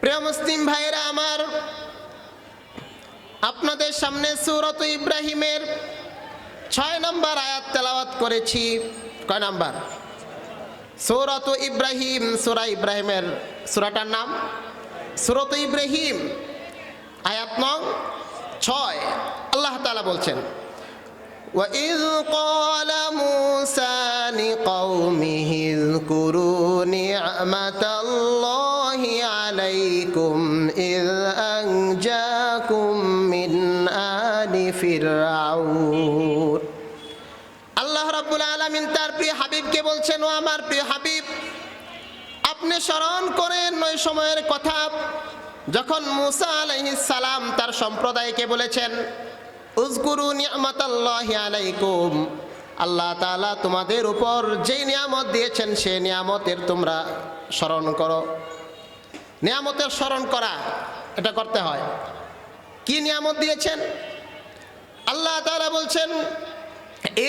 প্রিয় মুসলিম ভাইরা আমার, আপনাদের সামনে সূরাত ইব্রাহিমের 6 নম্বর আয়াত তেলাওয়াত করেছি। কয় নাম্বার? সূরাত ইব্রাহিম, সূরা ইব্রাহিমের সূরাটার নাম সূরাত ইব্রাহিম, আয়াত নং 6। আল্লাহ তাআলা বলছেন, وَإِذْ قَالَ مُوسَى لِقَوْمِهِ اذْكُرُوا نِعْمَةَ اللَّهِ عَلَيْكُمْ إِذْ أَنْجَاكُمْ مِنْ آلِ فِرْعَوْنَ। আল্লাহ রাব্বুল আলামিন তার প্রিয় হাবিবকে বলছেন, ও আমার প্রিয় হাবিব, আপনি স্মরণ করেন ওই সময়ের কথা যখন মুসা আলাইহিস সালাম তার সম্প্রদায়কে বলেছেন, উযকুরু নি'মাতাল্লাহি আলাইকুম, আল্লাহ তাআলা তোমাদের উপর যেই নিয়ামত দিয়েছেন সেই নিয়ামতের তোমরা স্মরণ করো। নিয়ামতের স্মরণ করা, এটা করতে হয়। কি নিয়ামত দিয়েছেন? আল্লাহ তাআলা বলছেন,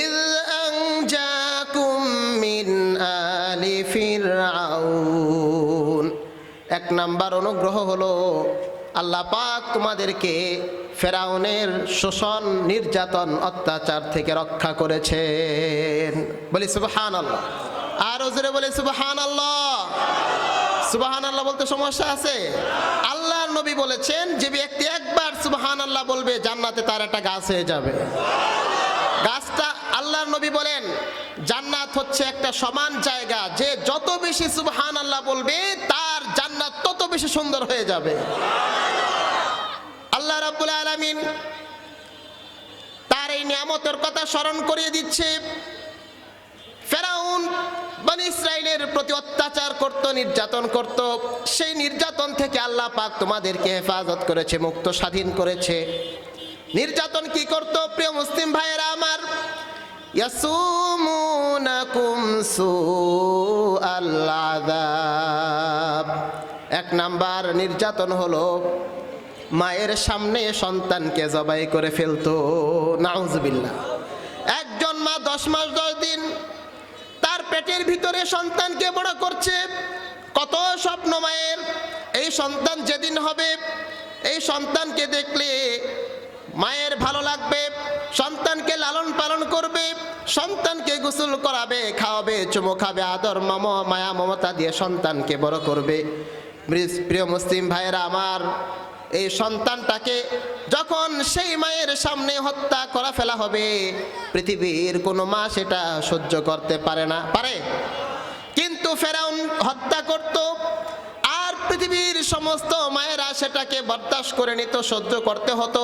ইয আনজাকুম মিন আলি ফিরআউন। এক নাম্বার অনুগ্রহ হলো আল্লাহ পাক তোমাদেরকে ফেরাউনের শোষণ, নির্যাতন, অত্যাচার থেকে রক্ষা করেছেন। বলি সুবহানাল্লাহ। আর জোরে বলি সুবহানাল্লাহ। সুবহানাল্লাহ বলতে সমস্যা আছে? আল্লাহর নবী বলেছেন, যে ব্যক্তি একবার সুবহানাল্লাহ বলবে জান্নাতে তার একটা গাছ হয়ে যাবে। গাছটা, আল্লাহর নবী বলেন, জান্নাত হচ্ছে একটা সমান জায়গা, যে যত বেশি সুবহানাল্লাহ বলবে তার জান্নাত তত বেশি সুন্দর হয়ে যাবে। আল্লাহ রাব্বুল আলামিন তার এই নিয়ামতের কথা স্মরণ করিয়ে দিচ্ছে। ফেরাউন বনি ইসরাইলের প্রতি অত্যাচার করত, নির্যাতন করত, সেই নির্যাতন থেকে আল্লাহ পাক তোমাদেরকে হেফাজত করেছে, মুক্ত স্বাধীন করেছে। নির্যাতন কি করত? প্রিয় মুসলিম ভাইয়েরা আমার, ইয়াসুমুনাকুম সুআল আযাব। এক নাম্বার নির্যাতন হলো মায়ের সামনে সন্তানকে জবাই করে ফেলতো। নাউজুবিল্লাহ। একজন মা 10 মাস 10 দিন তার পেটের ভিতরে সন্তানকে বড় করছে। কত স্বপ্ন মায়ের, এই সন্তান যেদিন হবে, এই সন্তানকে দেখলে মায়ের ভালো লাগবে, সন্তানকে লালন পালন করবে, সন্তানকে গোসল করাবে, খাওয়াবে, চুমো খাবে, আদর মায়া মমতা দিয়ে সন্তানকে বড় করবে। প্রিয় মুসলিম ভাইয়েরা আমার, এই সন্তানটাকে যখন সেই মায়ের সামনে হত্যা করা ফেলা হবে, পৃথিবীর কোনো মা সেটা সহ্য করতে পারে না। পারে? কিন্তু ফেরাউন হত্যা করত, আর পৃথিবীর সমস্ত মায়েরা সেটাকে বরদাস্ত করে নিত, সহ্য করতে হতো।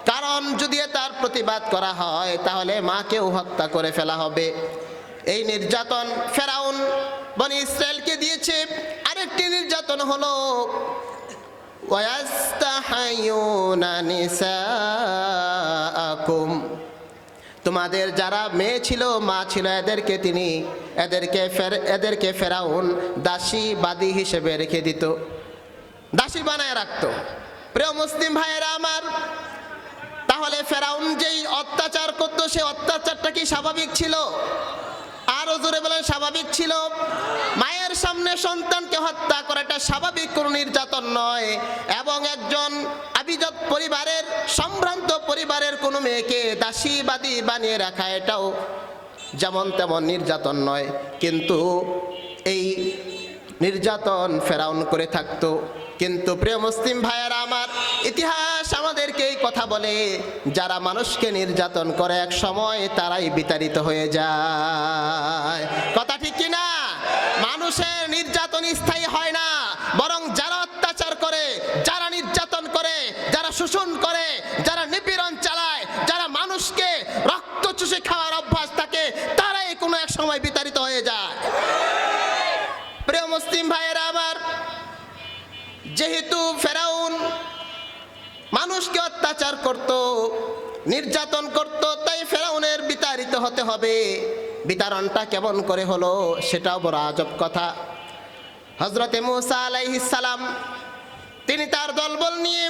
কারণ যদি তার প্রতিবাদ করা হয় তাহলে মাকেও হত্যা করে ফেলা হবে। এই নির্যাতন ফেরাউন বনি ইসরায়েলকে দিয়েছে। আরেকটি নির্যাতন হলো ওয়াস্তাহায়ুনা নিসাআকুম, তোমাদের যারা মেয়ে ছিল, মা ছিল, এদেরকে ফেরাউন দাসী বাদী হিসেবে রেখে দিত, দাসী বানায় রাখতো। প্রিয় মুসলিম ভাইয়েরা আমার, তাহলে ফেরাউন যেই অত্যাচার করত, সেই অত্যাচারটা কি স্বাভাবিক ছিল? আরো জোরে বলেন, স্বাভাবিক ছিল? মায়ের সামনে সন্তানকে হত্যা করাটা স্বাভাবিক কোন নির্যাতন নয়। এবং একজন আভিজাত পরিবারের, সম্ভ্রান্ত পরিবারের কোনো মেয়েকে দাসীবাদী বানিয়ে রাখা, এটাও যেমন তেমন নির্যাতন নয়। কিন্তু এই নির্যাতন ফেরাউন করে থাকতো। কিন্তু প্রিয় মুসলিম ভাইয়েরা আমার, ইতিহাস আমাদেরকে এই কথা বলে, যারা মানুষকে নির্যাতন করে এক সময় তারাই বিতাড়িত হয়ে যায়। কথা ঠিক কিনা? মানুষের নির্যাতন স্থায়ী হয় না, বরং যারা অত্যাচার করে, যারা নির্যাতন করে, যারা শোষণ করে, যারা নিপীড়ন চালায়, যারা মানুষকে রক্ত চুষে খাওয়ার অভ্যাস থাকে, তারাই কোনো এক সময় বিতাড়িত হয়ে যায়। প্রিয় মুসলিম ভাইয়েরা আমার, যেহেতু ফেরাউন মানুষকে অত্যাচার করত, নির্যাতন করত, তাই ফেরাউনের বিতাড়িত হতে হবে। বিতাড়নটা কেমন করে হলো সেটাও বড় আজব কথা। হযরতে মুসা আলাইহিস সালাম, তিনি তার দলবল নিয়ে,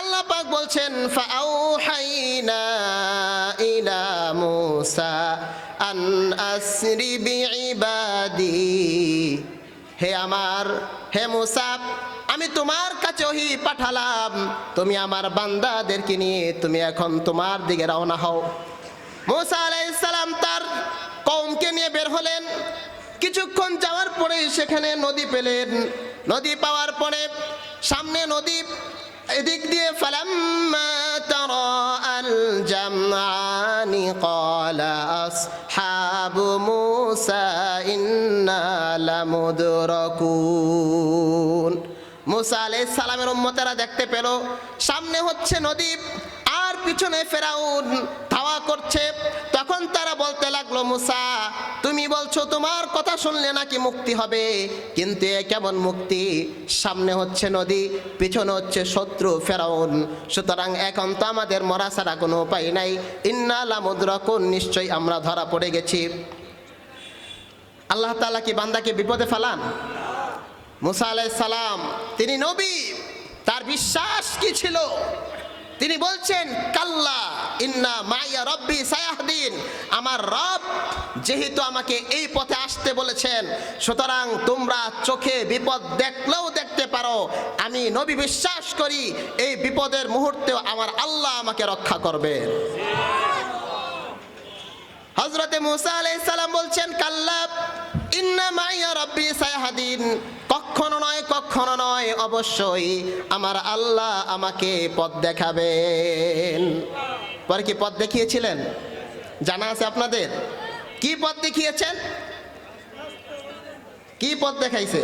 আল্লাহ পাক বলছেন, ফাআউহাইনা ইলা মুসা আন আসরি বিইবাদি, হে মুসা, আমি তোমার কাছে ওহী পাঠালাম, তুমি আমার বান্দাদেরকে নিয়ে তুমি এখন তোমার দিকে রওনা হও। মুসা আলাইহিস সালাম তার কওমকে নিয়ে বের হলেন। কিছুক্ষণ যাওয়ার পরে সেখানে নদী পেলেন। নদী পাওয়ার পরে সামনে নদী, এদিক দিয়ে ফালাম্মা তারাআল জামআনি ক্বালা আসহাবু মূসা ইন্না লামুদরাকুন। মূসা আলাইহিস সালামের উম্মতেরা দেখতে পেল সামনে হচ্ছে নদী আর পিছনে ফেরাউন ধাওয়া করছে। তখন তারা বলতে লাগলো, মূসা তুমি বলছো তোমার কথা শুনলে নাকি মুক্তি হবে, কিন্তু এ কেমন মুক্তি? সামনে হচ্ছে নদী, পিছনে হচ্ছে শত্রু ফেরাউন, সুতরাং এখন তো আমাদের মরা ছাড়া কোনো উপায় নাই। ইন্না লামুদরাকুন, নিশ্চয়ই আমরা ধরা পড়ে গেছি। আল্লাহ তাআলা কি বান্দাকে বিপদে ফেলান? মূসা আলাইহিস সালাম তিনি নবী, তার বিশ্বাস কি ছিল? তিনি বলছেন, কাল্লা ইন্না মাইয়া রব্বি সায়াহদিন, আমার রব যেহেতু আমাকে এই পথে আসতে বলেছেন, সুতরাং তোমরা চোখে বিপদ দেখলেও দেখতে পারো, আমি নবী বিশ্বাস করি এই বিপদের মুহূর্তেও আমার আল্লাহ আমাকে রক্ষা করবেন। হযরতে মূসা আলাইহিস সালাম বলছেন, কাল্লা ইন্না মাইয়া রব্বি সায়াহদিন, কখনো নয়, কখনো নয়, অবশ্যই আমার আল্লাহ আমাকে পথ দেখাবেন। পরে কি পথ দেখিয়েছিলেন? জানা আছে আপনাদের? কি পথ দেখিয়েছেন? কি পথ দেখাইছে?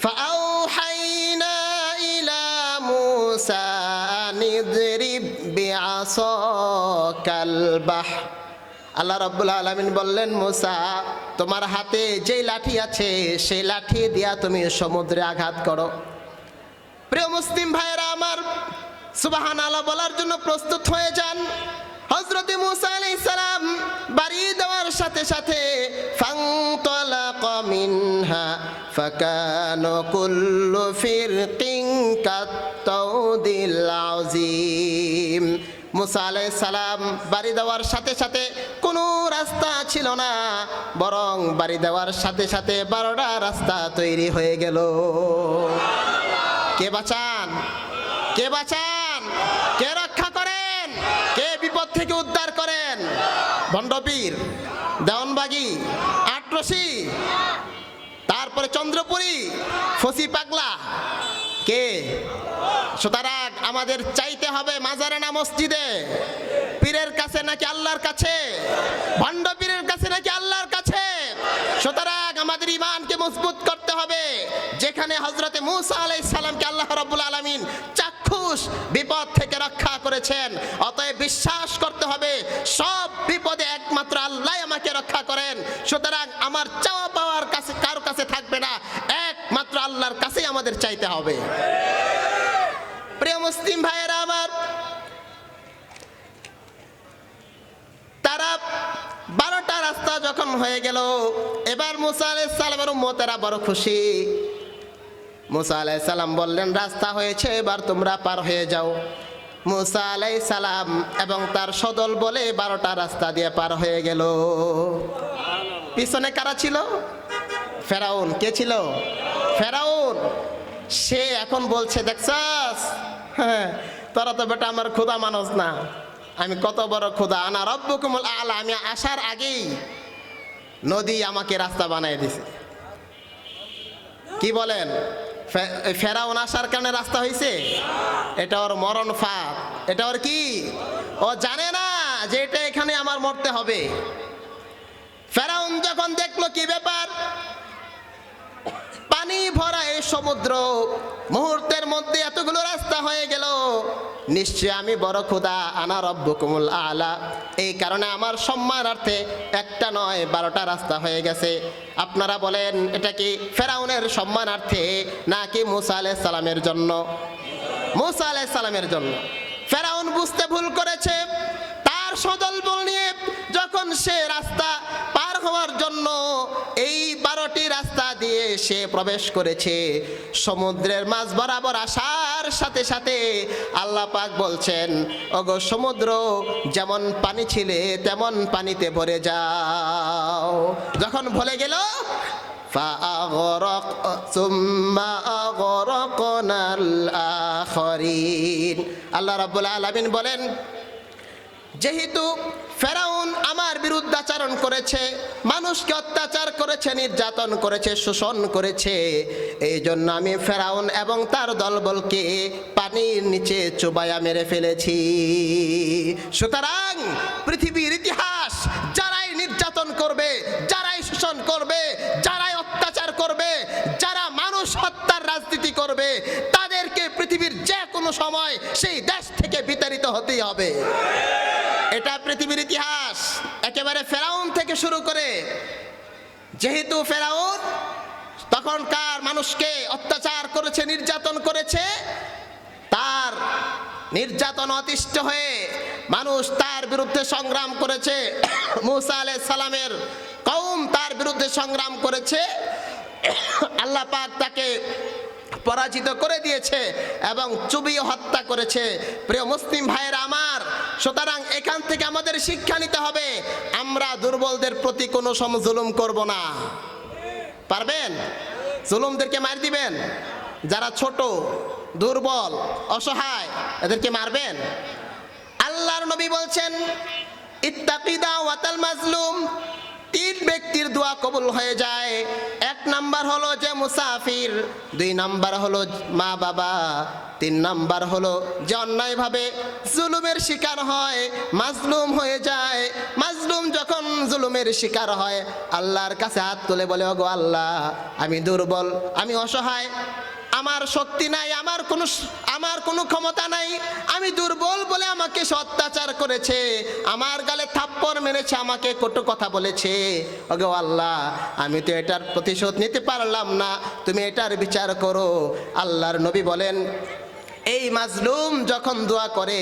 ফাআউহাইনা ইলা মূসা নিদরিব বিআসাকাল বাহর, আল্লাহ রাব্বুল আলামিন বললেন, মূসা তোমার হাতে যেই লাঠি আছে সেই লাঠি দিয়া তুমি সমুদ্রে আঘাত করো। প্রিয় মুসলিম ভাইয়েরা আমার, সুবহানাল্লাহ বলার জন্য প্রস্তুত হয়ে যান। হযরত মূসা আলাইহিস সালাম বাড়ি দেওয়ার সাথে সাথে ফানতালাকা মিনহা ফাকানা কুল্লু ফিরকিন কাত-তাউদিল আযীম। মূসা আলাইহিস সালাম বাড়ি দেওয়ার সাথে সাথে কোনো রাস্তা ছিল না, বরং বাড়ি দেওয়ার সাথে সাথে 12টা রাস্তা তৈরি হয়ে গেল। কে বাঁচান? কে বাঁচান? কে রক্ষা করেন? কে বিপদ থেকে উদ্ধার করেন? ভণ্ডপীর, দেওয়ানবাগী, আটরশি, তারপরে চন্দ্রপুরী, ফসি পাগলা, কে? সুতরাং আমাদের চাইতে হবে মাজারে না মসজিদে? পীরের কাছে নাকি আল্লাহর কাছে? ভণ্ড পীরের কাছে নাকি আল্লাহর কাছে? সুতরাং আমাদের ঈমানকে মজবুত করতে হবে। যেখানে হযরতে মূসা আলাইহিস সালামকে আল্লাহ রাব্বুল আলামিন চাক্ষুষ বিপদ থেকে রক্ষা করেছেন, অতএব বিশ্বাস করতে হবে সব বিপদে একমাত্র আল্লাহ আমাকে রক্ষা করেন। সুতরাং আমার চাওয়া পাওয়ার কাছে কারো কাছে থাকবে না, একমাত্র আল্লাহর কাছেই আমাদের চাইতে হবে। প্রিয় মুসলিম ভাইয়েরা আমার, তারা 12টা রাস্তা যখন হয়ে গেল, এবার মূসা আলাইহিস সালামের উম্মতেরা বড় খুশি। মূসা আলাইহিস সালাম বললেন, রাস্তা হয়েছে, এবার তোমরা পার হয়ে যাও। মূসা আলাইহিস সালাম এবং তার সদল বলে 12টা রাস্তা দিয়ে পার হয়ে গেল। পিছনে কারা ছিল? ফেরাউন। কে ছিল? ফেরাউন। সে এখন বলছে, দেখছাস, হ্যাঁ তোরা তো বেটা আমার খোদা মানুষ না, আমি কত বড় খোদা, আনা রব্বুকুমুল আলা, আমি আসার আগেই নদী আমাকে রাস্তা বানিয়ে দিছে। কি বলেন? ফেরাউন আসার কারণে রাস্তা হয়েছে? এটা ওর মরণ ফাঁদ। এটা ওর কি? ও জানে না যে এটা এখানে আমার মরতে হবে। ফেরাউন যখন দেখলো কি ব্যাপার, পানি ভরা এই সমুদ্র, মুহূর্তের মধ্যে এতগুলো রাস্তা হয়ে গেল, নিশ্চয় আমি বড় খোদা, আনা রব্বুকুমুল আলা, এই কারণে আমার সম্মানার্থে একটা নয় 12টা রাস্তা হয়ে গেছে। আপনারা বলেন এটা কি ফেরাউনের সম্মানার্থে নাকি মূসা আলাইহিস সালামের জন্য? মূসা আলাইহিস সালামের জন্য। ফেরাউন বুঝতে ভুল করেছে। তার সদলবল নিয়ে যখন সে রাস্তা পার হওয়ার জন্য এই 12টি রাস্তা দিয়ে সে প্রবেশ করেছে, সমুদ্রের মাঝ বরাবর আসার সাথে সাথে আল্লাহ পাক বলছেন, ওগো সমুদ্র, যেমন পানি ছিলে তেমন পানিতে ভরে যাও। যখন ভরে গেল, সুম্মা আগরাকনাল আখরিন। আল্লাহ রাব্বুল আলামিন বলেন, যেহেতু ফেরাউন আমার বিরুদ্ধাচরণ করেছে, মানুষকে অত্যাচার করেছে, নির্যাতন করেছে, শোষণ করেছে, এই জন্য আমি ফেরাউন এবং তার দলবলকে পানির নিচে চুবাইয়া মেরে ফেলেছি। সুতরাং পৃথিবীর ইতিহাস যারাই নির্যাতন করবে, যারাই শোষণ করবে, যারাই অত্যাচার করবে, যারা মানুষ হত্যার রাজনীতি করবে, তাদেরকে পৃথিবীর যে কোনো সময় সেই দেশ থেকে বিতাড়িত হতেই হবে। এটা পৃথিবীর ইতিহাস, একেবারে ফেরাউন থেকে শুরু করে। যেহেতু ফেরাউন তখনকার মানুষকে অত্যাচার করেছে, নির্যাতন করেছে, তার নির্যাতন অতিষ্ঠ হয়ে মানুষ তার বিরুদ্ধে সংগ্রাম করেছে। মূসা আলাইহিস সালামের কওম তার বিরুদ্ধে সংগ্রাম করেছে, আল্লাহ পাক তাকে পরাজিত করে দিয়েছে এবং চুবিয়ে হত্যা করেছে। প্রিয় মুসলিম ভাইয়েরা আমার, সুতরাং এখান থেকে আমাদের শিক্ষা নিতে হবে, আমরা দুর্বলদের প্রতি কোনো সময় জুলুম করব না। পারবেন? জুলুমদেরকে মার দিবেন? যারা ছোট, দুর্বল, অসহায়, এদেরকে মারবেন? আল্লাহর নবী বলছেন, ইত্তাকি দাওয়াতাল মাজলুম, তিন ব্যক্তির দোয়া কবুল হয়ে যায়। এক নাম্বার হলো যে মুসাফির, দুই নাম্বার হলো মা বাবা, তিন নাম্বার হলো যে অন্যায়ভাবে জুলুমের শিকার হয়, মাজলুম হয়ে যায়। মাজলুম যখন জুলুমের শিকার হয়, আল্লাহর কাছে হাত তুলে বলে, ওগো আল্লাহ, আমি দুর্বল, আমি অসহায়, আমার শক্তি নাই, আমার কোনো ক্ষমতা নাই, আমি দুর্বল বলে আমাকে অত্যাচার করেছে, আমার গালে থাপ্পড় মেরেছে, আমাকে কটু কথা বলেছে, ওগো আল্লাহ, আমি তো এটার প্রতিশোধ নিতে পারলাম না, তুমি এটার বিচার করো। আল্লাহর নবী বলেন, এই মাজলুম যখন দোয়া করে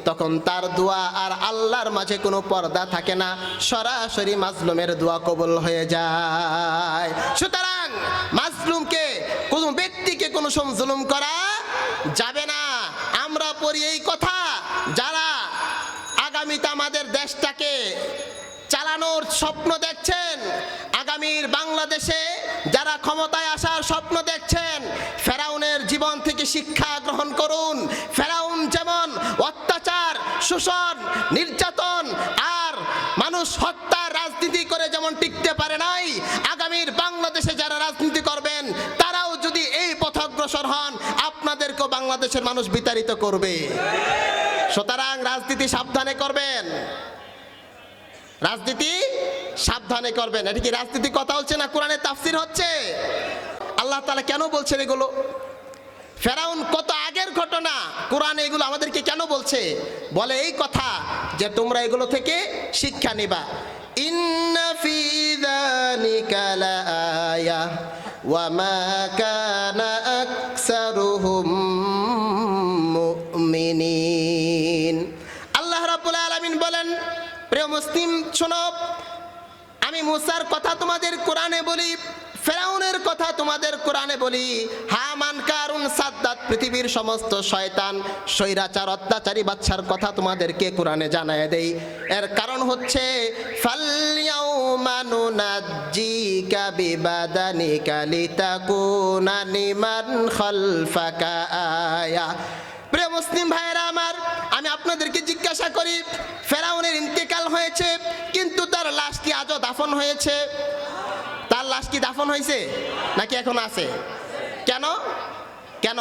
তখন তার দোয়া আর আল্লাহর মাঝে কোনো পর্দা থাকে না, সরাসরি মাজলুমের দোয়া কবুল হয়ে যায়। সুতরাং মাজলুমকে, কোনো ব্যক্তিকে কোনো সময় জুলুম করা যাবে না। আমরা পড়ি এই কথা, যারা আগামীতে আমাদের দেশটাকে চালানোর স্বপ্ন দেখছেন, আগামীর বাংলাদেশে যারা ক্ষমতায় আসার স্বপ্ন দেখছেন, ফেরাউনের জীবন থেকে শিক্ষা গ্রহণ করুন। ফেরাউন যেমন অত্যাচার, শোষণ, নির্যাতন আর মানুষ হত্যার রাজনীতি করে যেমন টিকতে পারে নাই, আগামীর বাংলাদেশে যারা রাজনীতি করবেন তারাও যদি এই পথ অগ্রসর হন, আপনাদেরকেও বাংলাদেশের মানুষ বিতাড়িত করবে। সুতরাং রাজনীতি সাবধানে করবেন, রাজনীতি সাবধানে করবেন। এটা কি রাজনীতি কথা হচ্ছে না কোরআনের তাফসীর হচ্ছে? আল্লাহ তাআলা কেন বলছেন এগুলো? ফেরাউন কত আগের ঘটনা, কোরআনে এগুলো আমাদেরকে কেন বলছে? বলে এই কথা যে তোমরা এগুলো থেকে শিক্ষা নিবা। ইন্না ফি যালিকা লাআয়া ওয়া মা কানা আকসারুহুম মুমিনিন। আল্লাহ রাব্বুল আলামিন বলেন, প্রিয় মুসলিম শোনো, আমি মুসার কথা তোমাদের কোরআনে বলি, ফেরাউনের কথা তোমাদের কোরআনে বলি, হামান, কারুন, সাদ্দাত, পৃথিবীর সমস্ত শয়তান, স্বৈরাচার, অত্যাচারী বাদশার কথা তোমাদেরকে কোরআনে জানায় দেই। এর কারণ হচ্ছে ফালইয়াউমা নুনাজ্জিকা বিবাদানিকা লিতাকুনা লিমান খালফাকা আয়া। প্রিয় মুসলিম ভাইয়েরা আমার, আমি আপনাদেরকে জিজ্ঞাসা করি, ফেরাউনের ইন্তেকাল হয়েছে কিন্তু তার লাশ কি আজও দাফন হয়েছে? তার লাশ কি দাফন হয়েছে নাকি এখন আছে? কেন? কেন?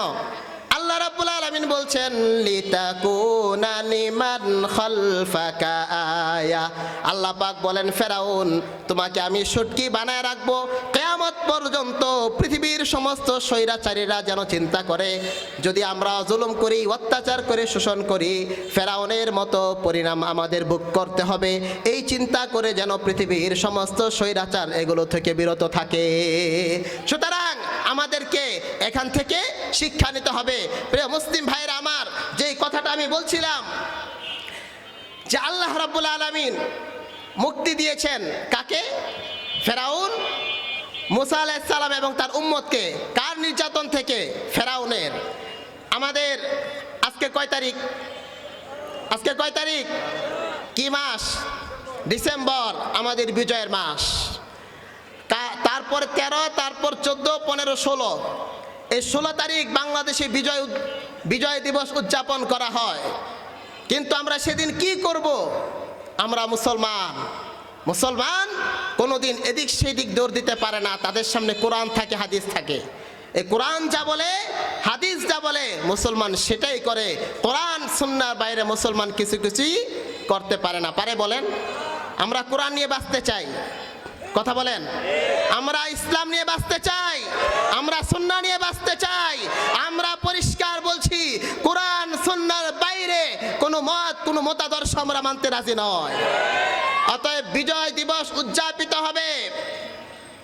আল্লাহ রাব্বুল আলামিন বলছেন, লিতাকুনা লিমান খালফাকা আয়া। আল্লাহ পাক বলেন, ফেরাউন, তোমাকে আমি সুটকি বানায় রাখবো কিয়ামত পর্যন্ত। পৃথিবীর সমস্ত স্বৈরাচারীরা যেন চিন্তা করে, যদি আমরা জুলুম করি, অত্যাচার করে, শোষণ করি, ফেরাউনের মতো পরিণাম আমাদের ভোগ করতে হবে, এই চিন্তা করে যেন পৃথিবীর সমস্ত স্বৈরাচার এগুলো থেকে বিরত থাকে। সুতরাং আমাদেরকে এখান থেকে শিক্ষা নিতে হবে। প্রিয় মুসলিম ভাইরা আমার, যেই কথাটা আমি বলছিলাম যে আল্লাহ রাব্বুল আলামিন মুক্তি দিয়েছেন কাকে? ফেরাউন, মুসা আলাইহিস সালাম এবং তার উম্মতকে। কার নির্যাতন থেকে? ফেরাউনের। আমাদের আজকে কয় তারিখ? আজকে কয় তারিখ? কি মাস? ডিসেম্বর, আমাদের বিজয়ের মাস। তার তারপর 13, তারপর 14, 15, 16, এই 16 তারিখ বাংলাদেশে বিজয় দিবস উদযাপন করা হয়। কিন্তু আমরা সেদিন কি করব? আমরা মুসলমান কোনোদিন এদিক সেদিক দৌড় দিতে পারে না। তাদের সামনে কোরআন থাকে, হাদিস থাকে। এই কোরআন যা বলে, হাদিস যা বলে, মুসলমান সেটাই করে। কোরআন সুন্নাহর বাইরে মুসলমান কিছুই করতে পারে না। পারে বলেন? আমরা কোরআন নিয়ে বাঁচতে চাই, কথা বলেন। আমরা ইসলাম নিয়ে বাঁচতে চাই, আমরা সুন্নাহ নিয়ে বাঁচতে চাই। আমরা পরিষ্কার বলছি, কোরআন সুন্নাহর বাইরে কোনো মত, কোনো মতাদর্শ আমরা মানতে রাজি নয়। অতএব বিজয় দিবস উদযাপিত হবে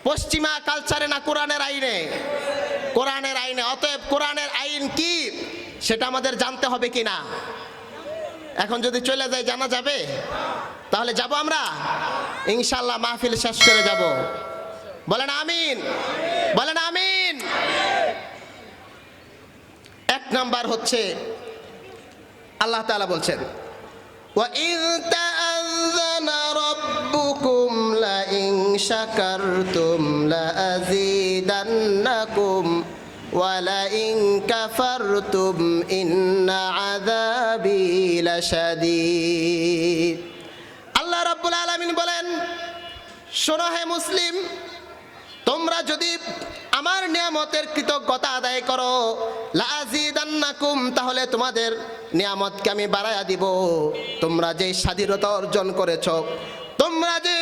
পশ্চিমা কালচারে না কোরআনের আইনে? কোরআনের আইনে। অতএব কোরআনের আইন কি সেটা আমাদের জানতে হবে কিনা? এখন যদি চলে যায় জানা যাবে? তাহলে যাব আমরা ইনশাআল্লাহ, মাহফিল শেষ করে যাব। বলেন আমিন, বলেন আমিন। এক নাম্বার হচ্ছে আল্লাহ তাআলা বলছেন, وَإِذْ تَأَذَّنَ رَبُّكُمْ لَئِنْ شَكَرْتُمْ لَأَزِيدَنَّكُمْ وَلَئِنْ كَفَرْتُمْ إِنَّ عَذَابِي لَشَدِيدٌ। আল্লাহ রাব্বুল আলামিন বলেন, শোনো হে মুসলিম, তোমরা যদি আমার নিয়ামতের কৃতজ্ঞতা আদায় করো, লাযিদান্নাকুম, তাহলে তোমাদের নিয়ামতকে আমি বাড়ায়া দিব। তোমরা যে স্বাধীনতা অর্জন করেছো, তোমরা যে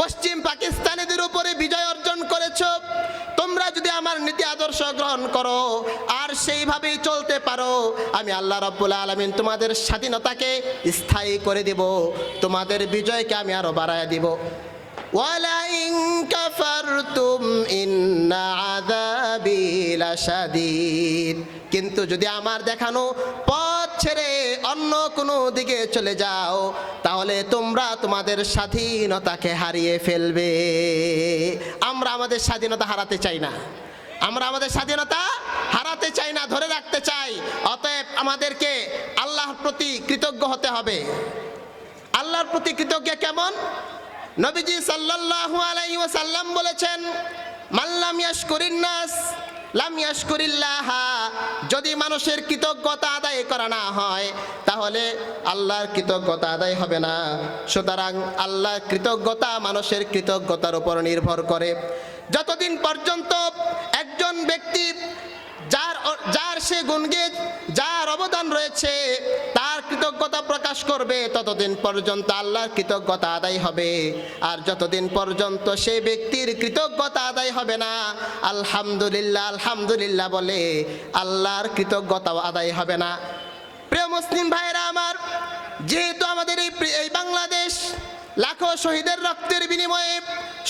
পশ্চিম পাকিস্তানিদের উপরে বিজয় অর্জন করেছো, তোমরা যদি আমার নীতি আদর্শ গ্রহণ করো আর সেইভাবেই চলতে পারো, আমি আল্লাহ রাব্বুল আলামিন তোমাদের স্বাধীনতাকে স্থায়ী করে দিব, তোমাদের বিজয়কে আমি আরো বাড়ায়া দিব। ওয়ালাইন কাফারতুম ইন্না আযাবি লাশাদীদ, কিন্তু যদি আমার দেখানো পথ ছেড়ে অন্য কোনো দিকে চলে যাও, তাহলে তোমরা তোমাদের স্বাধীনতাকে হারিয়ে ফেলবে। আমরা আমাদের স্বাধীনতা হারাতে চাই না, আমরা আমাদের স্বাধীনতা হারাতে চাই না, ধরে রাখতে চাই। অতএব আমাদেরকে আল্লাহর প্রতি কৃতজ্ঞ হতে হবে। আল্লাহর প্রতি কৃতজ্ঞ কেমন? নবীজি সাল্লাল্লাহু আলাইহি ওয়াসাল্লাম বলেছেন, মান লাম ইয়াশকুরিন নাস লাম ইয়াশকুরিল্লাহ। যদি মানুষের কৃতজ্ঞতা আদায় করা না হয়, তাহলে আল্লাহর কৃতজ্ঞতা আদায় হবে না। সুতরাং আল্লাহর কৃতজ্ঞতা মানুষের কৃতজ্ঞতার উপর নির্ভর করে। যতদিন পর্যন্ত একজন ব্যক্তি যার সে গুণগে যার অবদান রয়েছে তার কৃতজ্ঞতা প্রকাশ করবে, ততদিন পর্যন্ত আল্লাহর কৃতজ্ঞতা আদায় হবে। আর যতদিন পর্যন্ত সেই ব্যক্তির কৃতজ্ঞতা আদায় হবে না, আলহামদুলিল্লাহ আলহামদুলিল্লাহ বলে, আল্লাহর কৃতজ্ঞতা আদায় হবে না। প্রিয় মুসলিম ভাইরা আমার, যেহেতু আমাদের এই বাংলাদেশ লাখো শহীদের রক্তের বিনিময়ে,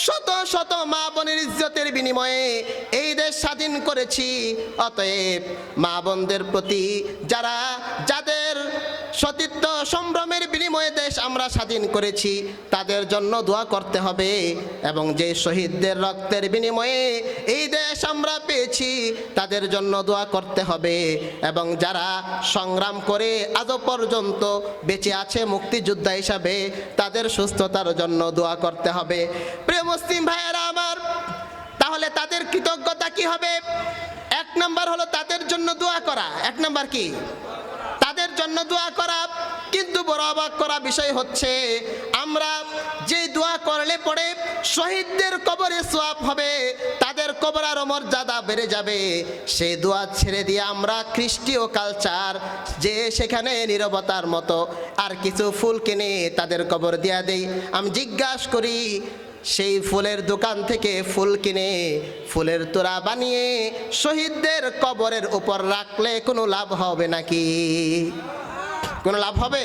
শত শত মা বোনের ইজ্জতের বিনিময়ে এই দেশ স্বাধীন করেছি, অতএব মা বোনদের প্রতি যাদের সতীত্ব সম্ভ্রমের বিনিময়ে দেশ আমরা স্বাধীন করেছি, তাদের জন্য দোয়া করতে হবে। এবং যে শহীদদের রক্তের বিনিময়ে এই দেশ আমরা পেয়েছি, তাদের জন্য দোয়া করতে হবে। এবং যারা সংগ্রাম করে আজও পর্যন্ত বেঁচে আছে মুক্তিযোদ্ধা হিসাবে, তাদের সুস্থতার জন্য দোয়া করতে হবে। প্রিয় মুসলিম ভাইয়েরা আমার, তাহলে তাদের কৃতজ্ঞতা কি হবে? এক নাম্বার হলো তাদের জন্য দোয়া করা। এক নাম্বার কি? তাদের জন্য দোয়া করা। কিন্তু বড় অবাক করা বিষয় হচ্ছে, আমরা যে দোয়া করলে পরে শহীদদের কবরে সওয়াব হবে, তাদের কবর আর মর্যাদা বেড়ে যাবে, সেই দোয়া ছেড়ে দিয়ে আমরা খ্রিস্টীয় কালচার যে সেখানে নীরবতার মতো আর কিছু ফুল কিনে তাদের কবর দিয়া দেই। আমি জিজ্ঞাসা করি, সেই ফুলের দোকান থেকে ফুল কিনে ফুলের তোড়া বানিয়ে শহীদদের কবরের উপর রাখলে কোনো লাভ হবে নাকি? কোনো লাভ হবে?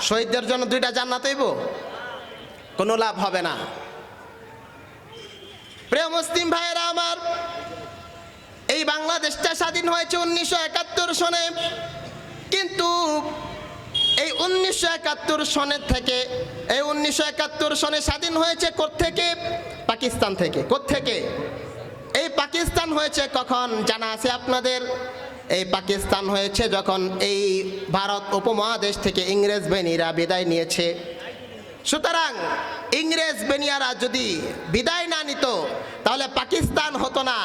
শহীদদের জন্য 2টা জান্নাত হইব? কোনো লাভ হবে না। প্রিয় মুসলিম ভাইয়েরা আমার, এই বাংলাদেশটা স্বাধীন হয়েছে 1971 সনে। কিন্তু এই 1971 সনের থেকে, এই 1971 সনে স্বাধীন হয়েছে কোত্থেকে? পাকিস্তান থেকে। কোত্থেকে? এই পাকিস্তান হয়েছে কখন জানা আছে আপনাদের? এই পাকিস্তান হয়েছে যখন এই ভারত উপমহাদেশ থেকে ইংরেজ বাহিনীরা বিদায় নিয়েছে। সুতরাং ইংরেজ বেনিয়ারা যদি বিদায় না নিত তাহলে পাকিস্তান হতো না।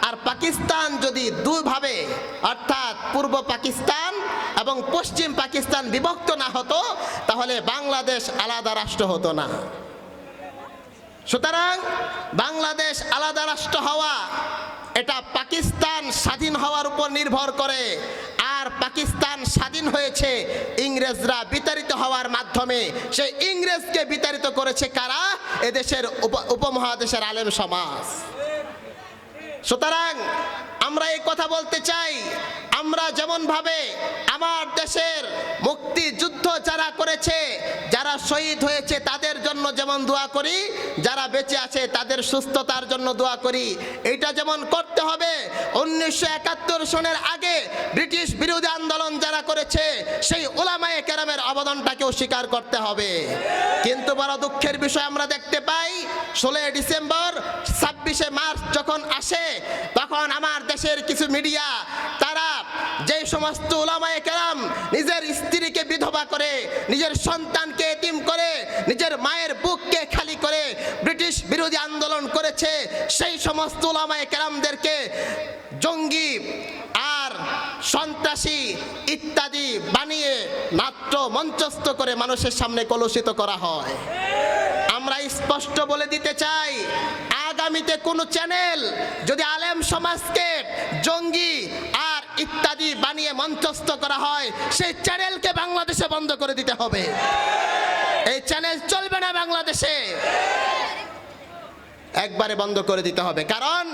আর পাকিস্তান যদি দুভাবে অর্থাৎ পূর্ব পাকিস্তান এবং পশ্চিম পাকিস্তান বিভক্ত না হতো তাহলে বাংলাদেশ আলাদা রাষ্ট্র হতো না। সুতরাং বাংলাদেশ আলাদা রাষ্ট্র হওয়া এটা পাকিস্তান স্বাধীন হওয়ার উপর নির্ভর করে। আর পাকিস্তান স্বাধীন হয়েছে ইংরেজরা বিতাড়িত হওয়ার মাধ্যমে। সেই ইংরেজকে বিতাড়িত করেছে কারা? এদেশের উপমহাদেশের আলেম সমাজ। সুতরাং আমরা এই কথা বলতে চাই, আমরা যেমন ভাবে আমার দেশের মুক্তিযুদ্ধ যারা করেছে, যারা শহীদ হয়েছে তাদের জন্য যেমন দোয়া করি, যারা বেঁচে আছে তাদের সুস্থতার জন্য দোয়া করি। এটা যেমন করতে হবে 1971 সনের আগে ব্রিটিশ বিরোধী আন্দোলন যারা করেছে সেই উলামায়ে কেরামের অবদানটাকেও স্বীকার করতে হবে। কিন্তু বড় দুঃখের বিষয় আমরা দেখতে পাই 16 ডিসেম্বর 26শে মার্চ যখন আসে তখন আমার দেশের কিছু মিডিয়া তারা যে সমস্ত উলামায়ে কেরাম নিজের স্ত্রীকে বিধবা করে, নিজের সন্তানকে এতিম করে, নিজের মায়ের বুককে খালি করে ব্রিটিশ বিরোধী আন্দোলন করেছে সেই সমস্ত উলামায়ে কেরামদেরকে জঙ্গি আর সন্ত্রাসী ইত্যাদি বানিয়ে নাট্য মঞ্চস্থ করে মানুষের সামনে কলুষিত করা হয়। আমরা স্পষ্ট বলে দিতে চাই, আগামীতে কোন চ্যানেল যদি আলেম সমাজকে জঙ্গি আর ইত্যাদি বানিয়ে মঞ্চস্থ করা হয় সেই চ্যানেলকে বাংলাদেশে বন্ধ করে দিতে হবে। এই চ্যানেল চলবে না বাংলাদেশে, একবারে বন্ধ করে দিতে হবে। কারণ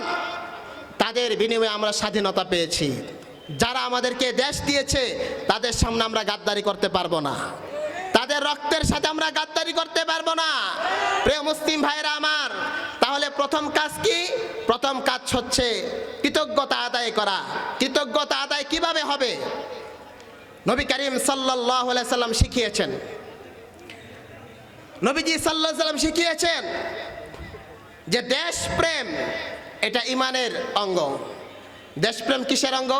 তাদের বিনিময়ে আমরা স্বাধীনতা পেয়েছি। যারা আমাদেরকে দেশ দিয়েছে তাদের সামনে আমরা গাদ্দারি করতে পারবো না, তাদের রক্তের সাথে আমরা গাদ্দারি করতে পারবো না। প্রিয় মুসলিম ভাইরা আমার, তাহলে প্রথম কাজ কি? প্রথম কাজ হচ্ছে কৃতজ্ঞতা আদায় করা। কৃতজ্ঞতা আদায় কিভাবে হবে? নবী করিম সাল্লাল্লাহু আলাইহি সাল্লাম শিখিয়েছেন, নবীজি সাল্লাল্লাহু আলাইহি সাল্লাম শিখিয়েছেন যে দেশপ্রেম এটা ইমানের অঙ্গ। দেশপ্রেম কিসের অঙ্গ?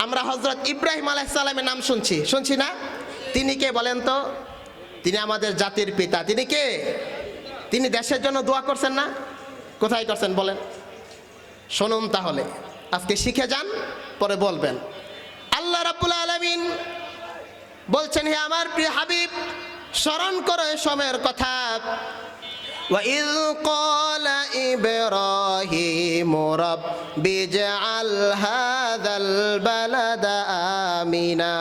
আমরা হযরত ইব্রাহিম আলাইহিস সালামের নাম শুনছি না? তিনি কে বলেন তো? তিনি আমাদের জাতির পিতা। তিনি কে? তিনি দেশের জন্য দোয়া করছেন না? কোথায় করছেন বলেন? শুনুন তাহলে, আজকে শিখে যান, পরে বলবেন। আল্লাহ রাব্বুল আলামিন বলছেন, হে আমার প্রিয় হাবিব, স্মরণ করো এই সময়ের কথা। وَإِذْ قَالَ إِبْرَاهِيمُ رَبِّ اجْعَلْ هَذَا الْبَلَدَ آمِنًا।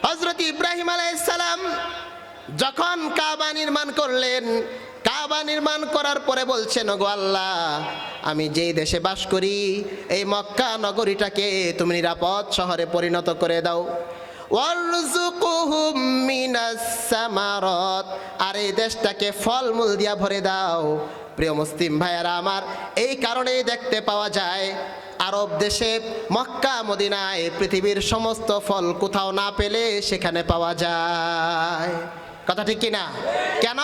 হযরত ইব্রাহিম আলাইহিস সালাম যখন কাবা নির্মাণ করলেন, কাবা নির্মাণ করার পরে বলছেন, ওগো আল্লাহ, আমি যেই দেশে বাস করি এই মক্কা নগরীটাকে তুমি নিরাপদ শহরে পরিণত করে দাও। ওয়ারযুকহুম মিনাস সামারাত, আর এই দেশটাকে ফলমূল দিয়া ভরে দাও। প্রিয় মুসলিম ভাইয়েরা আমার, এই কারণেই দেখতে পাওয়া যায় আরব দেশে মক্কা মদিনায় পৃথিবীর সমস্ত ফল কোথাও না পেলে সেখানে পাওয়া যায়। কথা ঠিক কিনা? কেন?